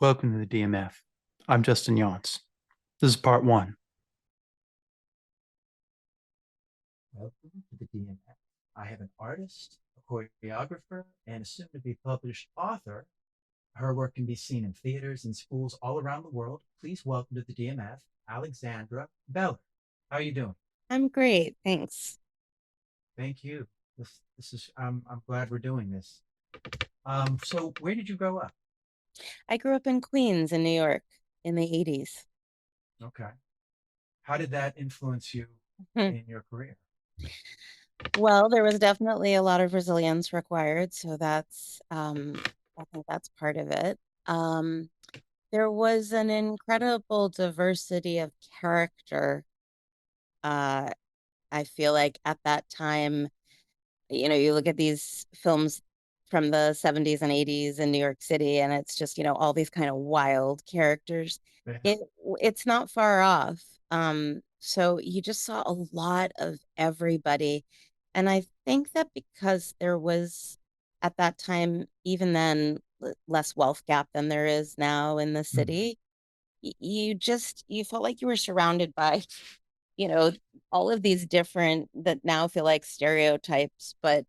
Welcome to the DMF. I'm Justin Younts. This is part one. Welcome to the DMF. I have an artist, a choreographer, and a soon to be published author. Her work can be seen in theaters and schools all around the world. Please welcome to the DMF, Alexandra Beller. How are you doing? I'm great, thanks. Thank you. This is I'm glad we're doing this. So where did you grow up? I grew up in Queens in New York in the 80s. Okay. How did that influence you Hmm. in your career? Well, there was definitely a lot of resilience required, so I think that's part of it. Um, there was an incredible diversity of character. Uh, I feel like at that time, you look at these films from the 70s and 80s in New York City, and it's just, all these kind of wild characters. Yeah. It it's not far off. So you just saw a lot of everybody. And I think that because there was at that time, even then, less wealth gap than there is now in the Mhm. city, you felt like you were surrounded by you know, all of these different that now feel like stereotypes, but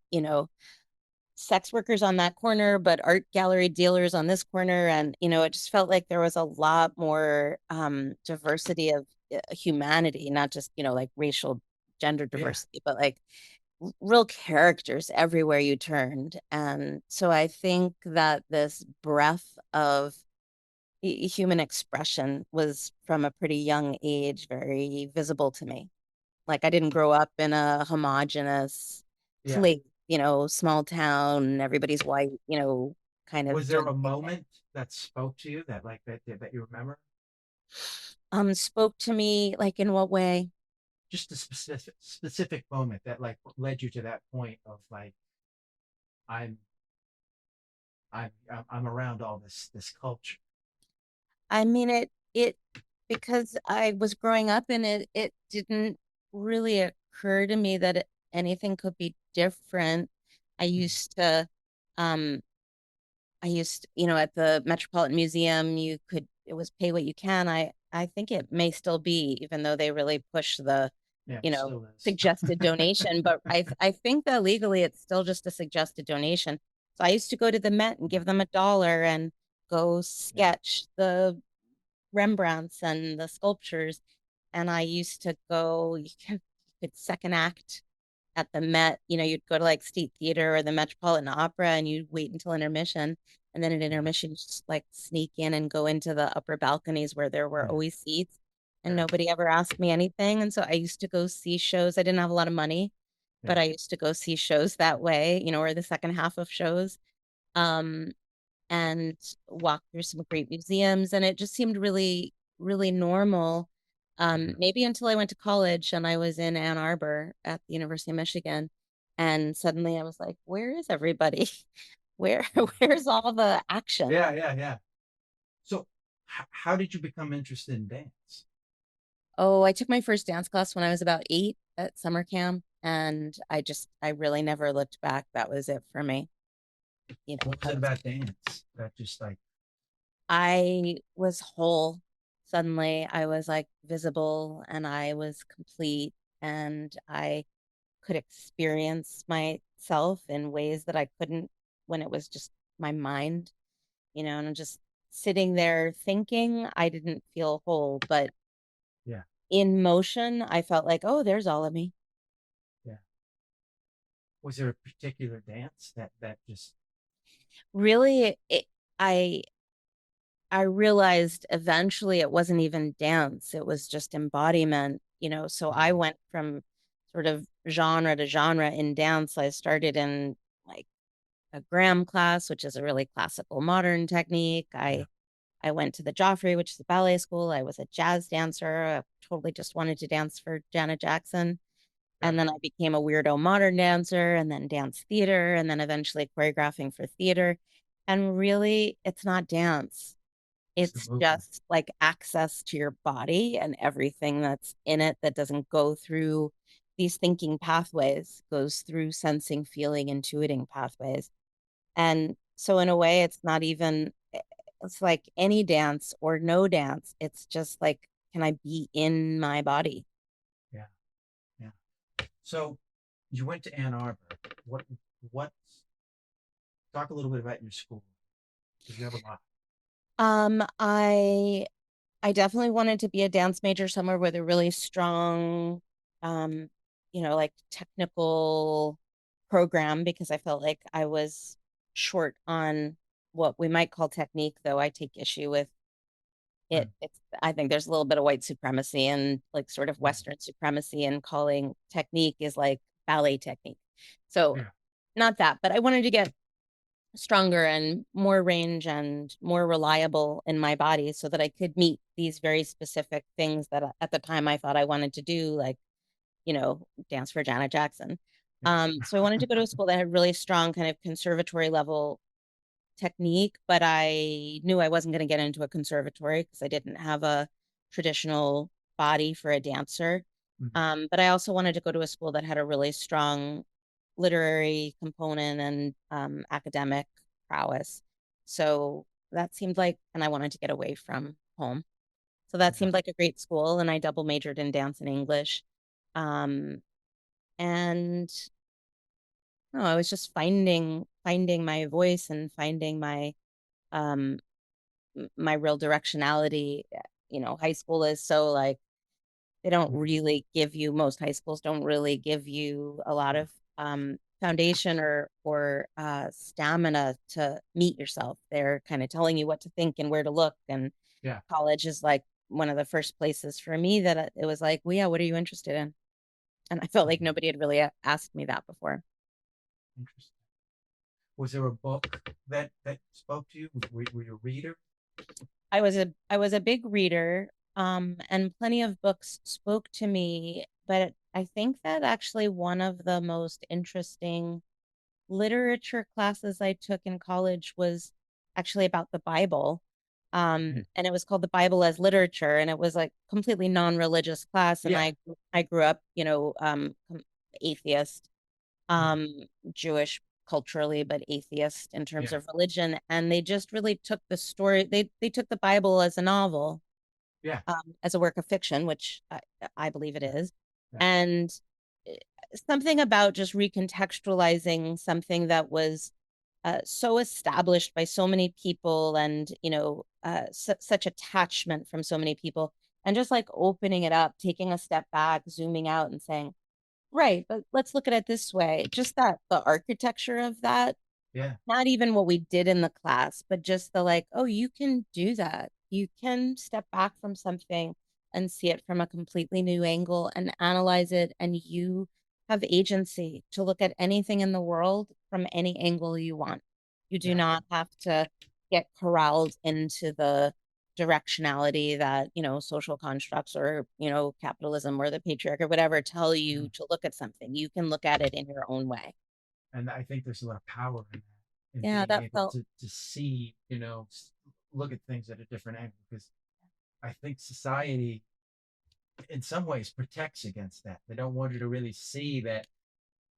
sex workers on that corner, but art gallery dealers on this corner. And, it just felt like there was a lot more diversity of humanity, not just, like racial gender Yeah. diversity, but like real characters everywhere you turned. And so I think that this breadth of human expression was from a pretty young age very visible to me. Like I didn't grow up in a homogenous Yeah. place, small town, everybody's white, kind of Was there a generic. moment that spoke to you that you remember? Spoke to me like in what way? Just a specific moment that like led you to that point of like I'm I'm around all this culture. I mean it because I was growing up in it, it didn't really occur to me that anything could be different. I used to um at the Metropolitan Museum, it was pay what you can. I think it may still be, even though they really push the, Yeah, it still is. suggested donation. But I think that legally it's still just a suggested donation. So I used to go to the Met and give them $1 and go Yeah, sketch the Rembrandts and the sculptures. And I used to go, you could second act at the Met, you'd go to like State Theater or the Metropolitan Opera and you'd wait until intermission. And then at yeah, intermission, you just like sneak in and go into the upper balconies where there were yeah, always seats and yeah, nobody ever asked me anything. And so I used to go see shows. I didn't have a lot of money, but yeah. I used to go see shows that way, or the second half of shows. Um, and walk through some great museums. And it just seemed really, really normal. Mhm. Maybe until I went to college and I was in Ann Arbor at the University of Michigan. And suddenly I was like, where is everybody? Where where's all the action? Yeah, yeah, yeah. So, how did you become interested in dance? Oh, I took my first dance class when I was about 8 at summer camp. And I really never looked back. That was it for me. What was I it was about dance that just like, I was whole. Suddenly, I was like visible and I was complete, and I could experience myself in ways that I couldn't when it was just my mind, and I'm just sitting there thinking. I didn't feel whole, but yeah, in motion, I felt like, oh, there's all of me. yeah. Was there a particular dance that just, Really, I I realized eventually it wasn't even dance, it was just embodiment, so I Mhm. went from sort of genre to genre in dance. I started in like a Graham class, which is a really classical modern technique. Yeah, I went to the Joffrey, which is a ballet school. I was a jazz dancer. I totally just wanted to dance for Janet Jackson. yeah. And then I became a weirdo modern dancer and then dance theater and then eventually choreographing for theater. And really, it's not dance. It's the It's movement. just like access to your body and everything that's in it that doesn't go through these thinking pathways, goes through sensing, feeling, intuiting pathways. And so, in a way, it's not even. it's like any dance or no dance. It's just like, can I be in my body? Yeah. Yeah. So you went to Ann Arbor. What talk a little bit about your school because you have a lot. Um, I I definitely wanted to be a dance major somewhere with a really strong, um, like technical program because I felt like I was short on what we might call technique, though I take issue with it. Mm, I think there's a little bit of white supremacy and like sort of mm, Western supremacy and calling technique is like ballet technique. So yeah. not that, but I wanted to get stronger and more range and more reliable in my body so that I could meet these very specific things that at the time I thought I wanted to do, like, dance for Janet Jackson. Yeah. So I wanted to go to a school that had really strong kind of conservatory level technique, but I knew I wasn't going to get into a conservatory because I didn't have a traditional body for a dancer. Mhm. But I also wanted to go to a school that had a really strong literary component and academic prowess. So that seemed like, and I wanted to get away from home. So that Yeah. seemed like a great school, and I double majored in dance and English. Um, and no, I was just finding my voice and finding um my real directionality. High school is so like they don't Mhm. really give you most high schools don't really give you a lot Yeah. of foundation or stamina to meet yourself. They're kind of telling you what to think and where to look. And Yeah. college is like one of the first places for me that it was like, well, yeah, what are you interested in? And I felt like Mhm. nobody had really asked me that before. Interesting. Was there a book that spoke to you? Were you a reader? I was a big reader, and plenty of books spoke to me, but I think that actually one of the most interesting literature classes I took in college was actually about the Bible. Mm. And it was called The Bible as Literature, and it was like completely non-religious class. And Yeah. I grew up, atheist, Mm. um, Jewish culturally, but atheist in terms Yeah. of religion. And they just really took the story, they took the Bible as a novel, Yeah. as a work of fiction, which I believe it Yeah. is. Yeah. And eh, something about just recontextualizing something that was so established by so many people and, such attachment from so many people, and just like opening it up, taking a step back, zooming out and saying, right, but let's look at it this way. Just that the architecture of that, Yeah. not even what we did in the class, but just the like, oh, you can do that. You can step back from something and see it from a completely new angle and analyze it. And you have agency to look at anything in the world from any angle you want. You do Yeah. not have to get corralled into the directionality that, social constructs or, capitalism or the patriarch or whatever tell you Mhm. to look at something. You can look at it in your own way. And I think there's a lot of power in that, in Yeah, being that able felt to see, look at things at a different angle. Because I think society, in some ways, protects against that. They don't want you to really see that.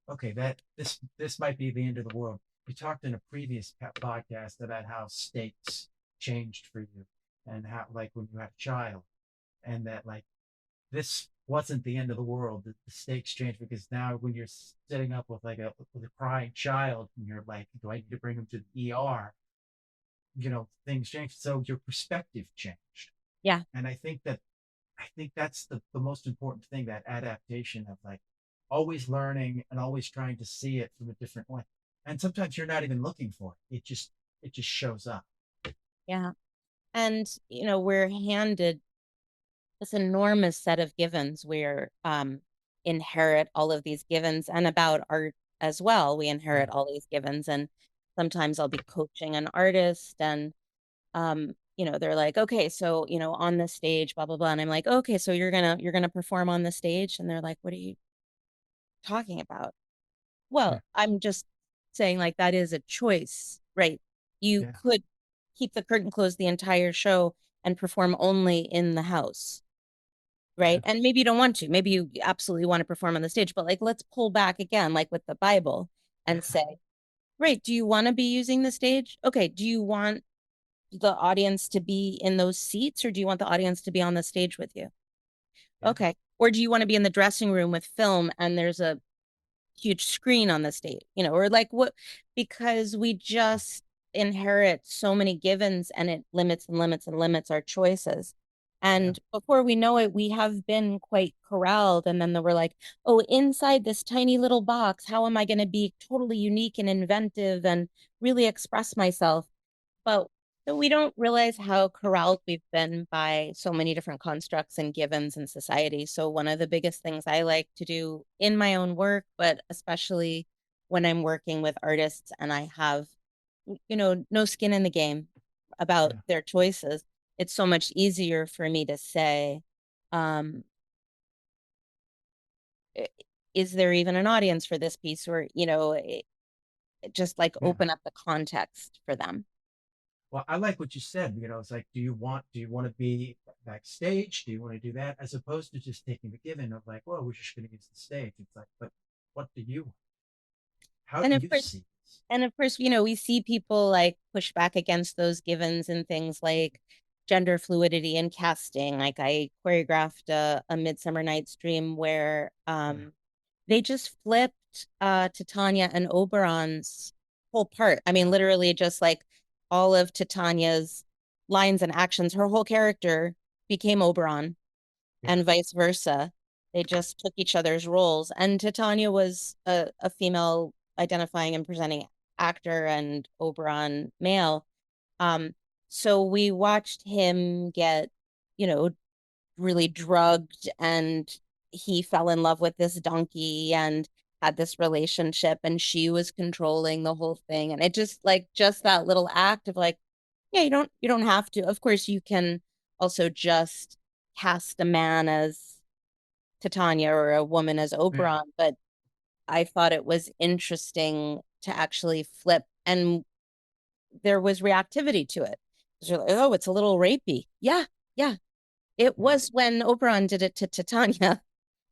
Okay, that this might be the end of the world. We talked in a previous podcast about how stakes changed for you, and how like when you had a child, and that like this wasn't the end of the world. The stakes changed because now when you're sitting up with like a crying child, and you're like, do I need to bring him to the ER? Things changed. So your perspective changed, yeah. and I think that's the most important thing, that adaptation of like always learning and always trying to see it from a different way. And sometimes you're not even looking for it. It just shows up. Yeah. And, we're handed this enormous set of givens. We're inherit all of these givens and about art as well. We Yeah. inherit all these givens. And sometimes I'll be coaching an artist and they're like, okay, so, on the stage, blah, blah, blah. And I'm like, okay, so you're gonna perform on the stage. And they're like, what are you talking about? Yeah. Well, I'm just saying like that is a choice, right? You Yeah. could keep the curtain closed the entire show and perform only in the house, Yeah. right? And maybe you don't want to. Maybe you absolutely want to perform on the stage, but like let's pull back again, like with the Bible, Yeah. and say, right, do you want to be using the stage? Okay, do you want the audience to be in those seats, or do you want the audience to be on the stage with you? Yeah. Okay. Or do you want to be in the dressing room with film and there's a huge screen on the stage, or like what, because we just inherit so many givens and it limits and limits and limits our choices. And before we know it, we have been quite corralled. And then we're like, oh, inside this tiny little box, how am I going to be totally unique and inventive and really express myself? But so we don't realize how corralled we've been by so many different constructs and givens in society. So one of the biggest things I like to do in my own work, but especially when I'm working with artists and I have, no skin in the game about Yeah. their choices, it's so much easier for me to say, um, is there even an audience for this piece? Or, just like Yeah. open up the context for them. Well, I like what you said. It's like, do you want to be backstage? Do you want to do that? As opposed to just taking the given of like, well, we're just going to use the stage. It's like, but what do you want? How And do of you course, see this? we see people like push back against those givens and things like gender fluidity in casting. Like I choreographed a Midsummer Night's Dream where they just flipped Titania and Oberon's whole part. I mean, literally just like all of Titania's lines and actions, her whole character became Oberon Yeah. and vice versa. They just took each other's roles. And Titania was a female identifying and presenting actor and Oberon male. Um, so we watched him get, really drugged, and he fell in love with this donkey and had this relationship, and she was controlling the whole thing. And it just that little act of like, yeah, you don't have to. Of course, you can also just cast a man as Titania or a woman as Yeah. Oberon, but I thought it was interesting to actually flip, and there was reactivity to it. You're like, oh, it's a little rapey. Yeah, yeah. It was when Oberon did it to Titania.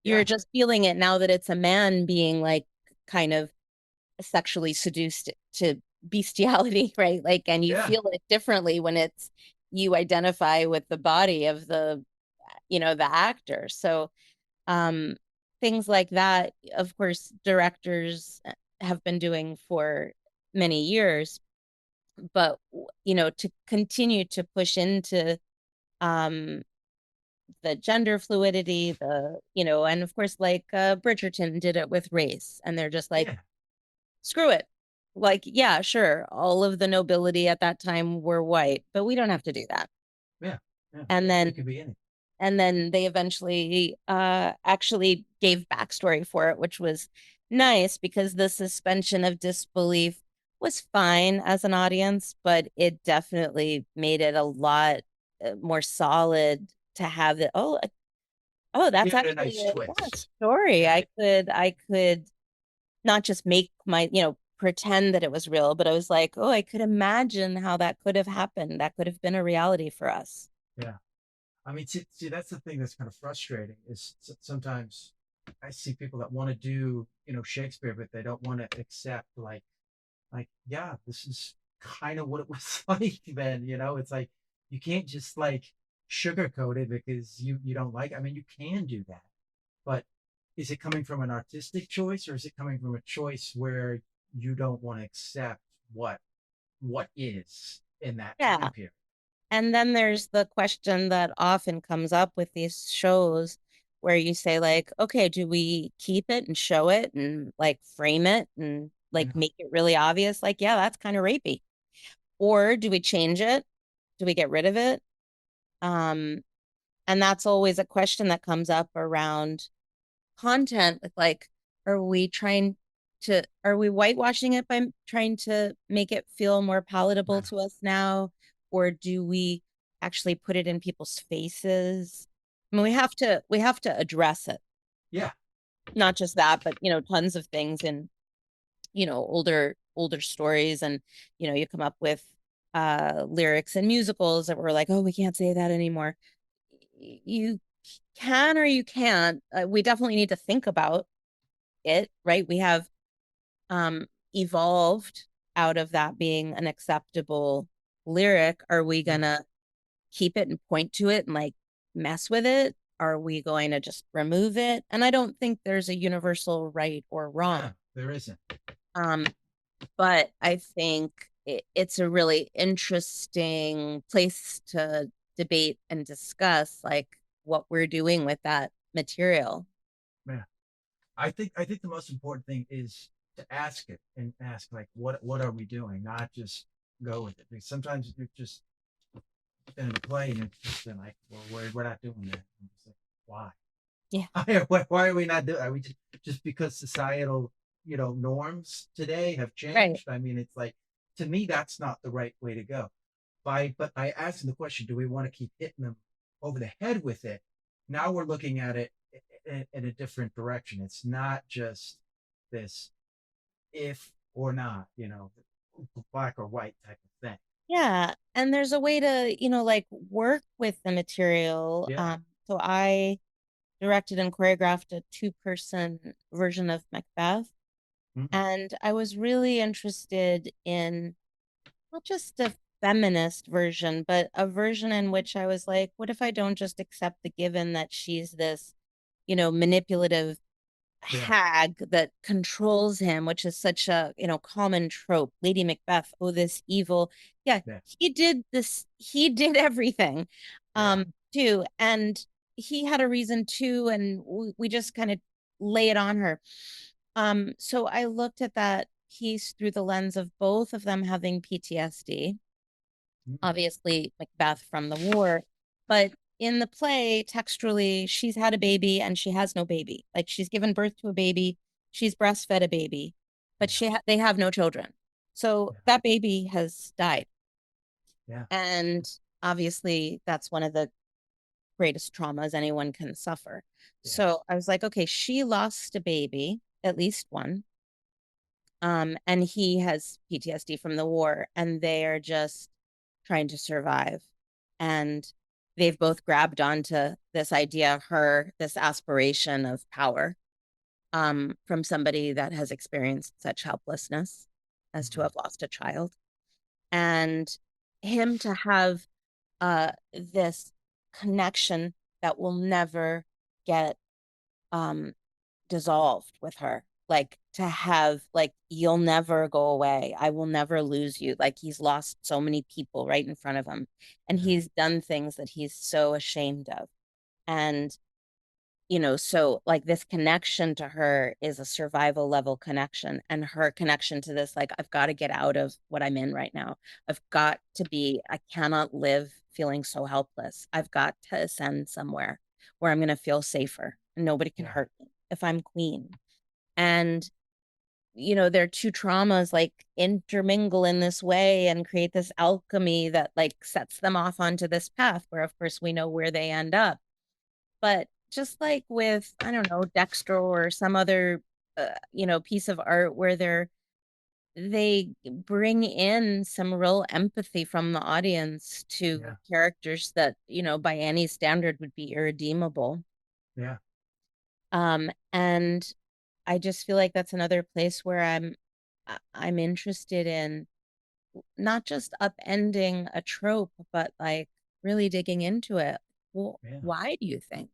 You're Yeah. just feeling it now that it's a man being like kind of sexually seduced to bestiality, right? Like, and you Yeah. feel it differently when it's you identify with the body of the actor. So um, things like that, of course, directors have been doing for many years, but to continue to push into um, the gender fluidity, and of course, like Bridgerton did it with race, and they're just like, Yeah. screw it. Like, yeah, sure, all of the nobility at that time were white, but we don't have to do that. Yeah. Yeah. And It could then be anything. and then they eventually actually gave backstory for it, which was nice because the suspension of disbelief was fine as an audience, but it definitely made it a lot more solid to have it. Oh, that's Give it a actually nice a twist. story. Yeah. I could not just make pretend that it was real, but I was like, oh, I could imagine how that could have happened. That could have been a reality for us. Yeah. I mean, see, that's the thing that's kind of frustrating is sometimes I see people that want to do, Shakespeare, but they don't want to accept yeah, this is kind of what it was like then, it's like, you can't just like sugarcoat it because you don't like it. I mean, you can do that, but is it coming from an artistic choice or is it coming from a choice where you don't want to accept what is in that Yeah. time period? And then there's the question that often comes up with these shows where you say, like, okay, do we keep it and show it and like frame it and like Yeah. make it really obvious? Like, yeah, that's kind of rapey. Or do we change it? Do we get rid of it? And that's always a question that comes up around content. Like, are we whitewashing it by trying to make it feel more palatable to us now? Or do we actually put it in people's faces? I mean, we have to address it. Yeah. Not just that, but tons of things in, older stories. And, you come up with lyrics and musicals that were like, oh, we can't say that anymore. You can or you can't. We definitely need to think about it, right? We have evolved out of that being an acceptable lyric, are we gonna keep it and point to it and like mess with it? Are we going to just remove it? And I don't think there's a universal right or wrong. No, there isn't. Um, but I think it's a really interesting place to debate and discuss like what we're doing with that material. Yeah. I think the most important thing is to ask it and ask like what are we doing, not just go with it. Because sometimes you're just in a play and it's just been like, well, we're not doing that. I'm just like, why? Yeah. Why are we not doing? Are we just because societal, norms today have Right. changed? I mean, it's like to me that's not the right way to go. By asking the question, do we want to keep hitting them over the head with it? Now we're looking at it in a different direction. It's not just this if or not, black or white type of thing. Yeah. And there's a way to, like work with the material. Yeah. So I directed and choreographed a 2-person version of Macbeth. Mhm. And I was really interested in not just a feminist version, but a version in which I was like, what if I don't just accept the given that she's this, manipulative Yeah. hag that controls him, which is such a, common trope. Lady Macbeth, oh, this evil. Yeah, Yeah. he did everything, Yeah. too. And he had a reason too, and we just kind of lay it on her. So I looked at that piece through the lens of both of them having PTSD, Mhm. obviously Macbeth from the war, but in the play, textually, she's had a baby and she has no baby. Like she's given birth to a baby, she's breastfed a baby, but Yeah. they have no children. So Yeah. that baby has died. Yeah. And obviously, that's one of the greatest traumas anyone can suffer. Yes. So I was like, okay, she lost a baby, at least one. And he has PTSD from the war, and they are just trying to survive. And they've both grabbed onto this idea of her, this aspiration of power, from somebody that has experienced such helplessness as to Mhm. have lost a child. And him to have this connection that will never get um dissolved with her, like to have like you'll never go away, I will never lose you. Like he's lost so many people right in front of him, and Yeah. he's done things that he's so ashamed of. And so like this connection to her is a survival level connection, and her connection to this, like, I've got to get out of what I'm in right now. I cannot live feeling so helpless. I've got to ascend somewhere where I'm going to feel safer and nobody can Yeah. hurt me if I'm queen. And their two traumas like intermingle in this way and create this alchemy that like sets them off onto this path where of course we know where they end up. But just like with, I don't know, Dexter or some other, piece of art where they bring in some real empathy from the audience to Yeah. characters that, by any standard would be irredeemable. Yeah. And I just feel like that's another place where I'm interested in not just upending a trope, but like really digging into it. Well, Yeah. why do you think?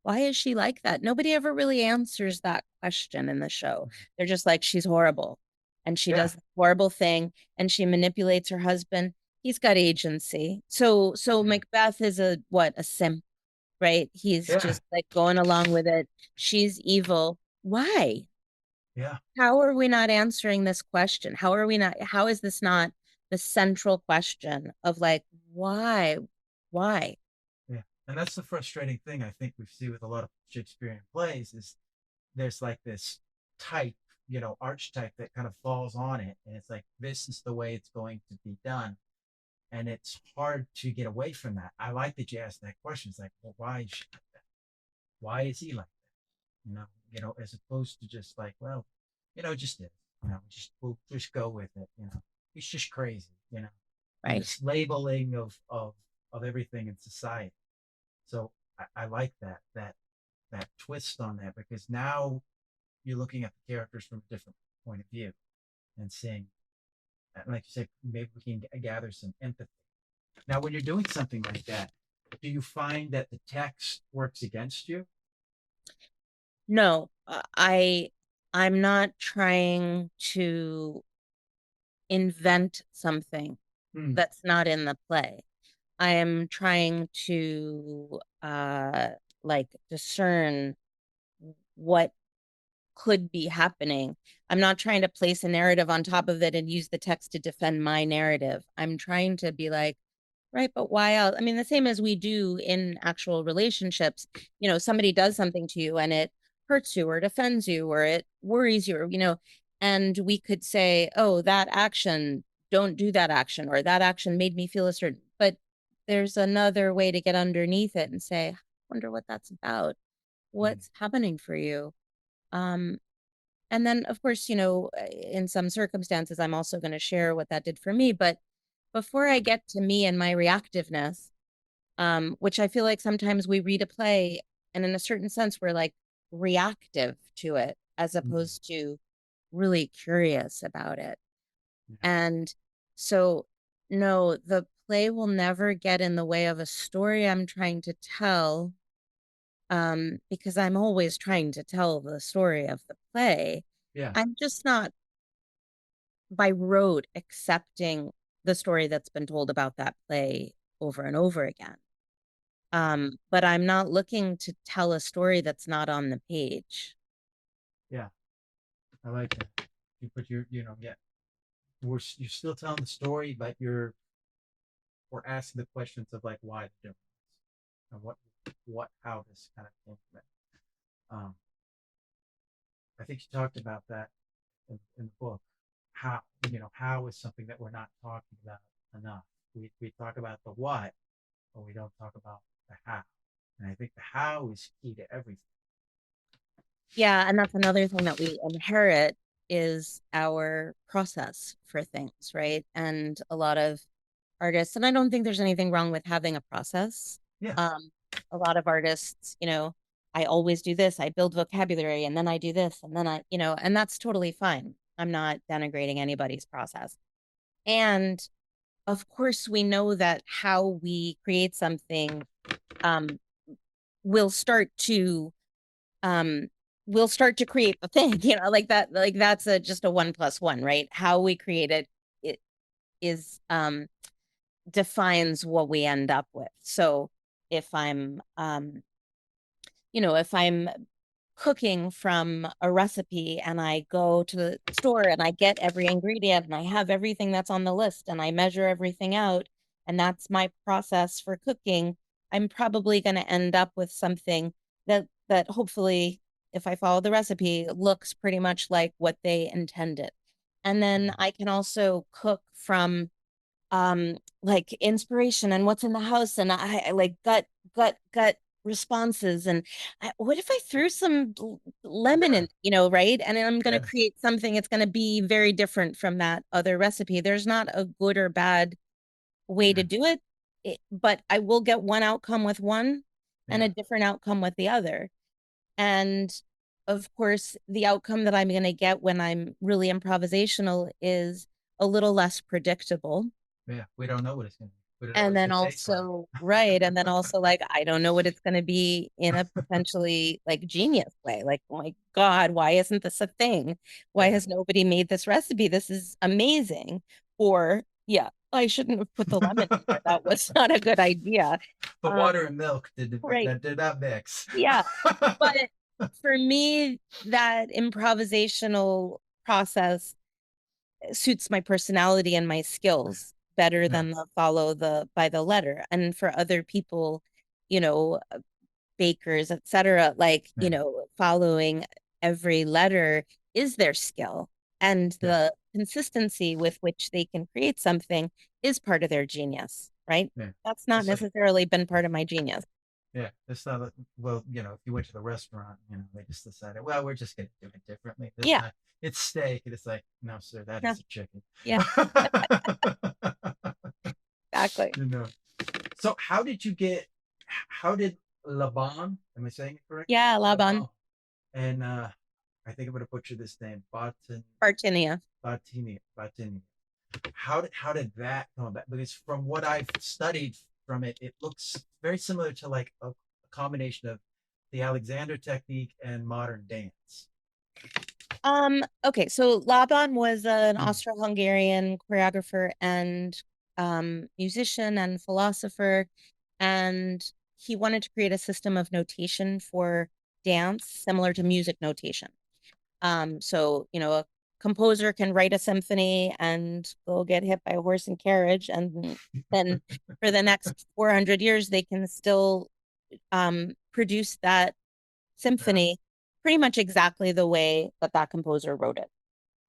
Why is she like that? Nobody ever really answers that question in the show. They're just like, she's horrible. And she Yeah. does the horrible thing and she manipulates her husband. He's got agency. So Yeah. Macbeth is a simp, right? He's Yeah. just like going along with it. She's evil. Why? Yeah. How are we not answering this question? How is this not the central question of like, why? Why? Yeah. And that's the frustrating thing I think we see with a lot of Shakespearean plays is there's like this type, archetype that kind of falls on it. And it's like, this is the way it's going to be done. And it's hard to get away from that. I like that you asked that question. It's like, well, why is she like that? Why is he like that? As opposed to just like, well, just this, we'll just go with it. He's just crazy, and Right. this labeling of everything in society. So I like that twist on that because now you're looking at the characters from a different point of view and seeing And like you said, maybe we can gather some empathy. Now, when you're doing something like that, do you find that the text works against you? No, I'm not trying to invent something Hmm. that's not in the play. I am trying to like discern what could be happening. I'm not trying to place a narrative on top of it and use the text to defend my narrative. I'm trying to be like, right, but why else? I mean, the same as we do in actual relationships. You know, somebody does something to you and it hurts you or it offends you or it worries you, or, you know, and we could say, oh, that action, don't do that action, or that action made me feel a certain, but there's another way to get underneath it and say, I wonder what that's about. What's happening for you? Um, and then, of course, you know, in some circumstances, I'm also going to share what that did for me. But before I get to me and my reactiveness, which I feel like sometimes we read a play and in a certain sense, we're like reactive to it as Mm. opposed to really curious about it. Yeah. And so, no, the play will never get in the way of a story I'm trying to tell, because I'm always trying to tell the story of the play. Yeah. I'm just not by rote accepting the story that's been told about that play over and over again. But I'm not looking to tell a story that's not on the page. Yeah. I like that. You put your, you know, yeah, you're still telling the story, but we're asking the questions of like why they're doing this and how this kind of came from it. I think you talked about that in the book. How, you know, how is something that we're not talking about enough. We talk about the what, but we don't talk about the how. And I think the how is key to everything. Yeah, and that's another thing that we inherit is our process for things, right? And a lot of artists, and I don't think there's anything wrong with having a process. Yeah. A lot of artists, you know, I always do this, I build vocabulary, and then I do this, and then I, you know, and that's totally fine. I'm not denigrating anybody's process. And of course, we know that how we create something um, will start to um, we'll start to create the thing, you know, like that's just a 1+1, right? How we create it is defines what we end up with. So if I'm you know, if I'm cooking from a recipe and I go to the store and I get every ingredient and I have everything that's on the list and I measure everything out, and that's my process for cooking, I'm probably going to end up with something that hopefully, if I follow the recipe, looks pretty much like what they intended. And then I can also cook from like inspiration and what's in the house, and I like gut responses. And what if I threw some lemon in, you know, right? And I'm going to Yeah. create something, it's going to be very different from that other recipe. There's not a good or bad way to Yeah. do it, but I will get one outcome with one and Yeah. a different outcome with the other. And of course, the outcome that I'm going to get when I'm really improvisational is a little less predictable. Yeah. We don't know what it's gonna be. We don't know what And it's then gonna taste like. also, right. And then also, like, I don't know what it's going to be in a potentially like genius way. Like, oh my God, why isn't this a thing? Why Yeah. has nobody made this recipe? This is amazing. Or, yeah, I shouldn't have put the lemon in there. That was not a good idea. The Um, water and milk right. that did not mix. Yeah. But for me, that improvisational process suits my personality and my skills better Yeah. than the follow the by the letter. And for other people, you know, bakers, etc., like, you Yeah. know, following every letter is their skill. And Yeah. the consistency with which they can create something is part of their genius, right? Yeah. That's not It's like, necessarily been part of my genius. yeah, it's not well, you know, if you went to the restaurant, you know, they just decided, well, we're just gonna do it differently this Yeah. time. It's steak, and it's like, no, sir, that No. is a chicken. Yeah. Exactly. You know. So how did Laban, am I saying it correct? Yeah, Laban. And I think I'm gonna butcher this name, Bartinia. Batinia. how did that come about? Because from what I've studied from it, it looks very similar to like a combination of the Alexander technique and modern dance. Okay, so Laban was an Mm. Austro-Hungarian choreographer and musician and philosopher, and he wanted to create a system of notation for dance similar to music notation. So, a composer can write a symphony and go get hit by a horse and carriage, and then for the next 400 years, they can still produce that Yeah, symphony pretty much exactly the way that that composer wrote it.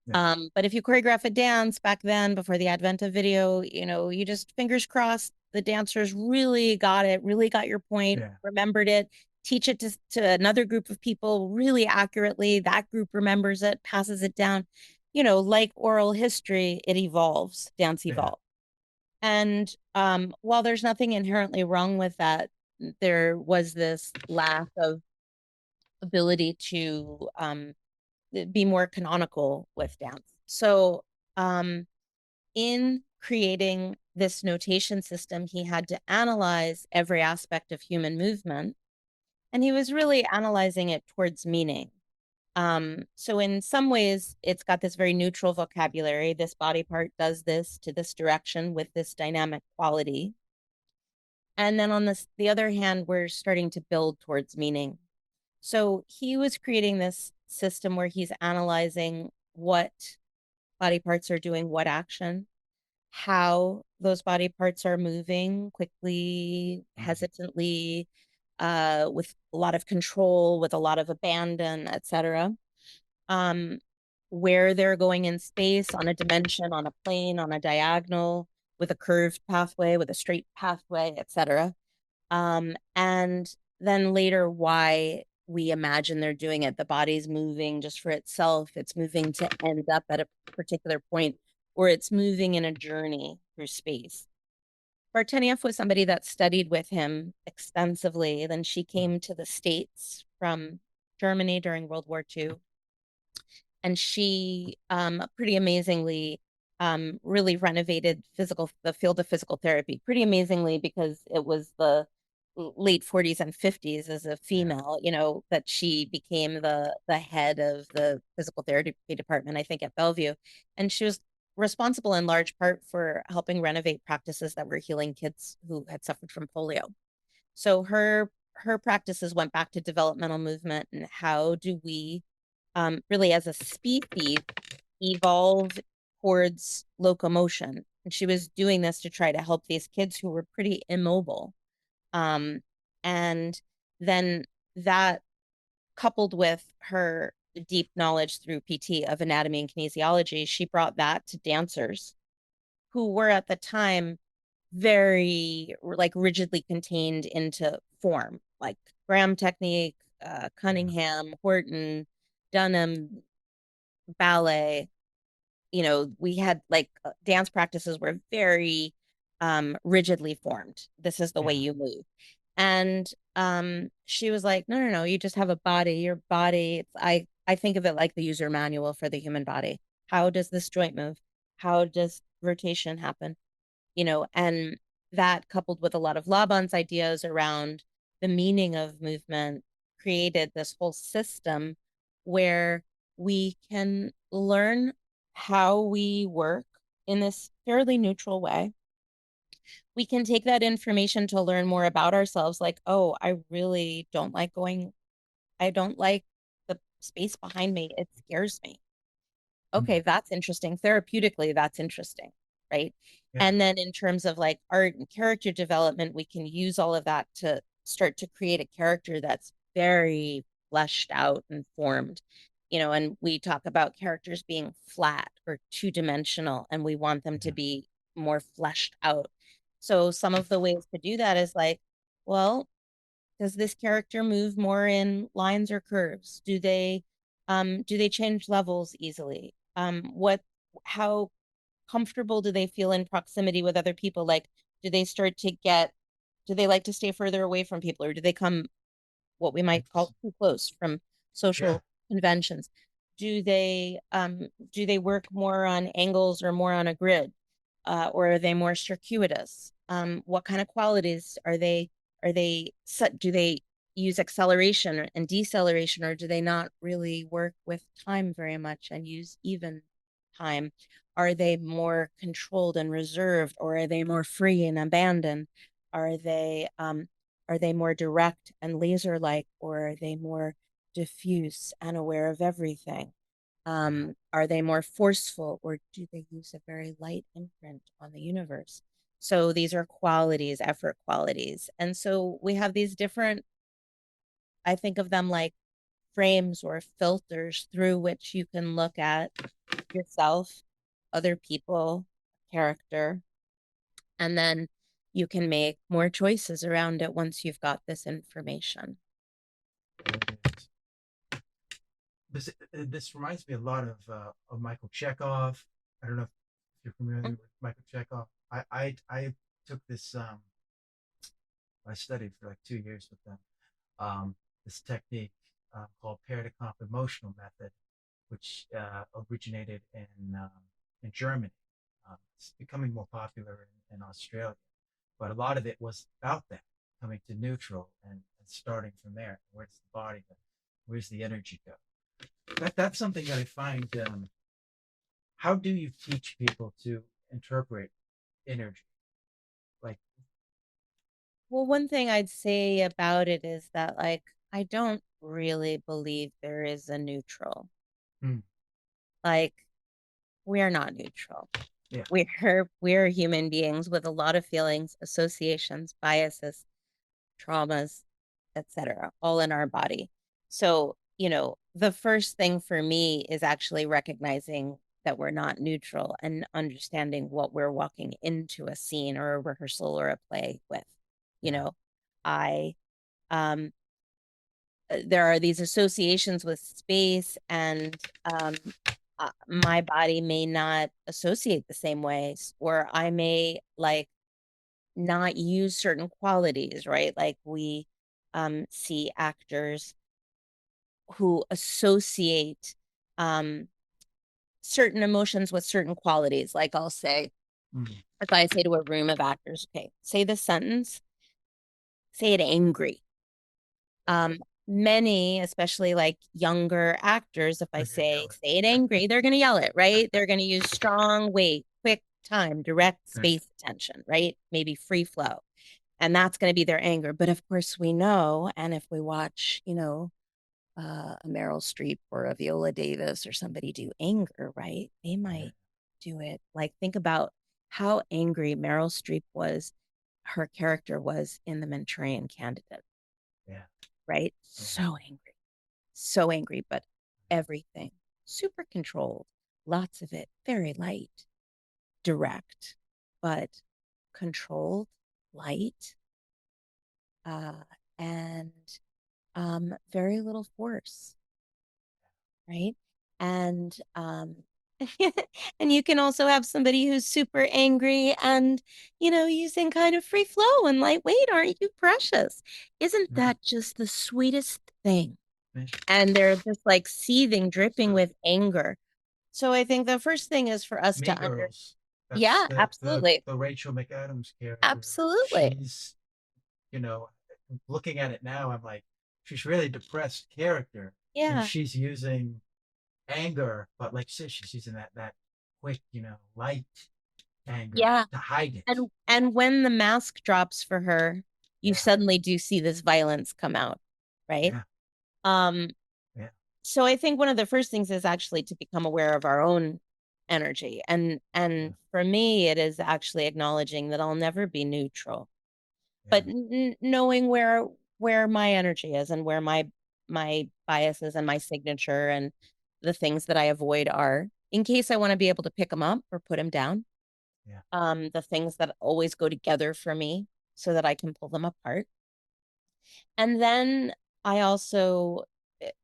yeah, But if you choreograph a dance back then, before the advent of video, you just fingers crossed the dancers really got it, really got your point, yeah, remembered it, teach it to another group of people really accurately. That group remembers it, passes it down. Like oral history, it evolves, dance yeah. evolves. And while there's nothing inherently wrong with that, there was this lack of ability to be more canonical with dance. So, in creating this notation system, he had to analyze every aspect of human movement, and he was really analyzing it towards meaning. So in some ways, it's got this very neutral vocabulary. This body part does this to this direction with this dynamic quality. And then on the other hand, we're starting to build towards meaning. So he was creating this system where he's analyzing what body parts are doing what action, how those body parts are moving quickly, Mm. hesitantly, with a lot of control, with a lot of abandon, etc. Um, where they're going in space, on a dimension, on a plane, on a diagonal, with a curved pathway, with a straight pathway, etc. And then later, why we imagine they're doing it. The body's moving just for itself. It's moving to end up at a particular point, or it's moving in a journey through space. Bartenieff was somebody that studied with him extensively. Then she Mm. came to the States from Germany during World War II, and she pretty amazingly really renovated the field of physical therapy pretty amazingly, because it was the late 40s and 50s as a Yeah, female, that she became the head of the physical therapy department, I think, at Bellevue. And she was responsible in large part for helping renovate practices that were healing kids who had suffered from polio. So her practices went back to developmental movement and how do we really as a species evolve towards locomotion. And she was doing this to try to help these kids who were pretty immobile. Um, and then that, coupled with her deep knowledge through PT of anatomy and kinesiology, she brought that to dancers who were at the time very like rigidly contained into form, like Graham technique, yeah, Cunningham, Horton, Dunham, ballet. We had like dance practices were very rigidly formed. This is the way yeah, you move. And she was like, no, no, no, you just have a body. Your body, I think of it like the user manual for the human body. How does this joint move? How does rotation happen? And that, coupled with a lot of Laban's ideas around the meaning of movement, created this whole system where we can learn how we work in this fairly neutral way. We can take that information to learn more about ourselves, like, oh, I really don't like I don't like the space behind me. It scares me. mm, Okay, that's interesting. Therapeutically, that's interesting, right? yeah, And then in terms of like art and character development, we can use all of that to start to create a character that's very fleshed out and formed. And we talk about characters being flat or two-dimensional, and we want them to yeah, be more fleshed out. So some of the ways to do that is like, well, does this character move more in lines or curves? Do they change levels easily? How comfortable do they feel in proximity with other people? Like, do they start to get, do they like to stay further away from people, or do they come what we might call too close from yeah, social conventions? do they work more on angles or more on a grid? Or are they more circuitous? What kind of qualities are they? Do they use acceleration and deceleration, or do they not really work with time very much and use even time? Are they more controlled and reserved, or are they more free and abandoned? Are they more direct and laser-like, or are they more diffuse and aware of everything? Are they more forceful, or do they use a very light imprint on the universe? So these are qualities, effort qualities. And so we have these different, I think of them like frames or filters through which you can look at yourself, other people, character, and then you can make more choices around it once you've got this information. This reminds me a lot of Michael Chekhov. I don't know if you're familiar with Michael Chekhov. I took this I studied for like 2 years with them. This technique called pair-to-comp emotional method, which originated in Germany. It's becoming more popular in Australia, but a lot of it was about that, coming to neutral and starting from there. Where's the body go? Where's the energy go? That's something that I find. How do you teach people to interpret energy? Like, Well, one thing I'd say about it is that, like, I don't really believe there is a neutral. hmm, Like, we're not neutral. yeah, We're human beings with a lot of feelings, associations, biases, traumas, etc., all in our body. So, the first thing for me is actually recognizing that we're not neutral and understanding what we're walking into a scene or a rehearsal or a play with. You yeah, know, I um there are these associations with space, and my body may not associate the same ways, or I may like not use certain qualities, right? Like we see actors who associate um, certain emotions with certain qualities. Like I'll say, mm, if I say to a room of actors, okay, say the sentence, say it angry. Many, especially like younger actors, if I they're gonna say, yell it. say it angry, they're going to yell it, right? They're going to use strong weight, quick time, direct Right. space attention, right? Maybe free flow. And that's going to be their anger. But of course, we know, and if we watch, a Meryl Streep or a Viola Davis or somebody do anger, right? They Yeah, might do it. Like, think about how angry Meryl Streep was, her character was in The Manchurian Candidate, yeah, right? yeah, So angry, but everything super controlled, lots of it very light, direct, but controlled, light, uh, and very little force, right? And and you can also have somebody who's super angry and using kind of free flow and lightweight. Aren't you precious? Isn't yeah, that just the sweetest thing? yeah. And they're just like seething, dripping So with anger. So I think the first thing is for us Mean to under Girls. That's yeah, absolutely. the Rachel McAdams character. Absolutely. She's, you know, looking at it now, I'm like, she's really depressed character, and Yeah. she's using anger, but like you said, she's using that quick, light anger Yeah. to hide it. And when the mask drops for her, you Yeah, suddenly do see this violence come out, right? yeah, Um, yeah, so I think one of the first things is actually to become aware of our own energy. And yeah, for me, it is actually acknowledging that I'll never be neutral, yeah, but knowing where my energy is and where my biases and my signature and the things that I avoid are, in case I want to be able to pick them up or put them down. yeah, The things that always go together for me so that I can pull them apart. And then I also,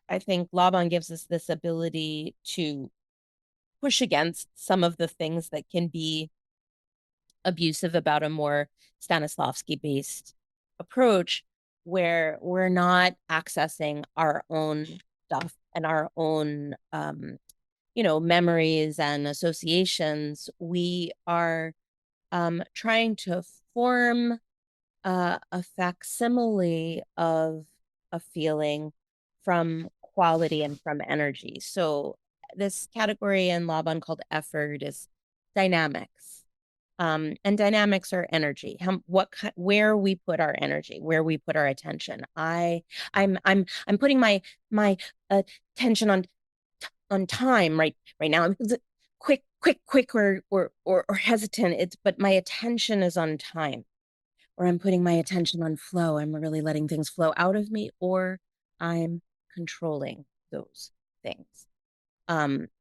I think Laban gives us this ability to push against some of the things that can be abusive about a more Stanislavski based approach, where we're not accessing our own stuff and our own, memories and associations, we are trying to form a facsimile of a feeling from quality and from energy. So this category in Laban called effort is dynamics. And dynamics are energy. Where we put our energy, where we put our attention. I'm putting my attention on time right now. I'm quick, or hesitant. But my attention is on time. Or I'm putting my attention on flow. I'm really letting things flow out of me, or I'm controlling those things.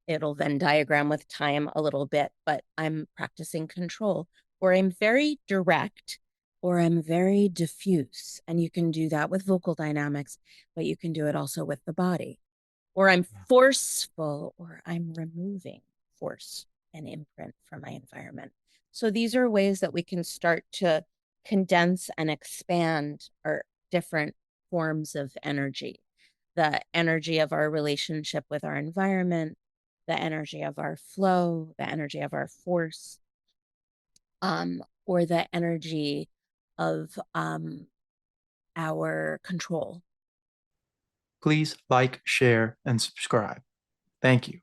It'll Venn diagram with time a little bit, but I'm practicing control, or I'm very direct, or I'm very diffuse. And you can do that with vocal dynamics, but you can do it also with the body. Or I'm forceful, or I'm removing force and imprint from my environment. So these are ways that we can start to condense and expand our different forms of energy. The energy of our relationship with our environment, the energy of our flow, the energy of our force, or the energy of our control. Please like, share, and subscribe. Thank you.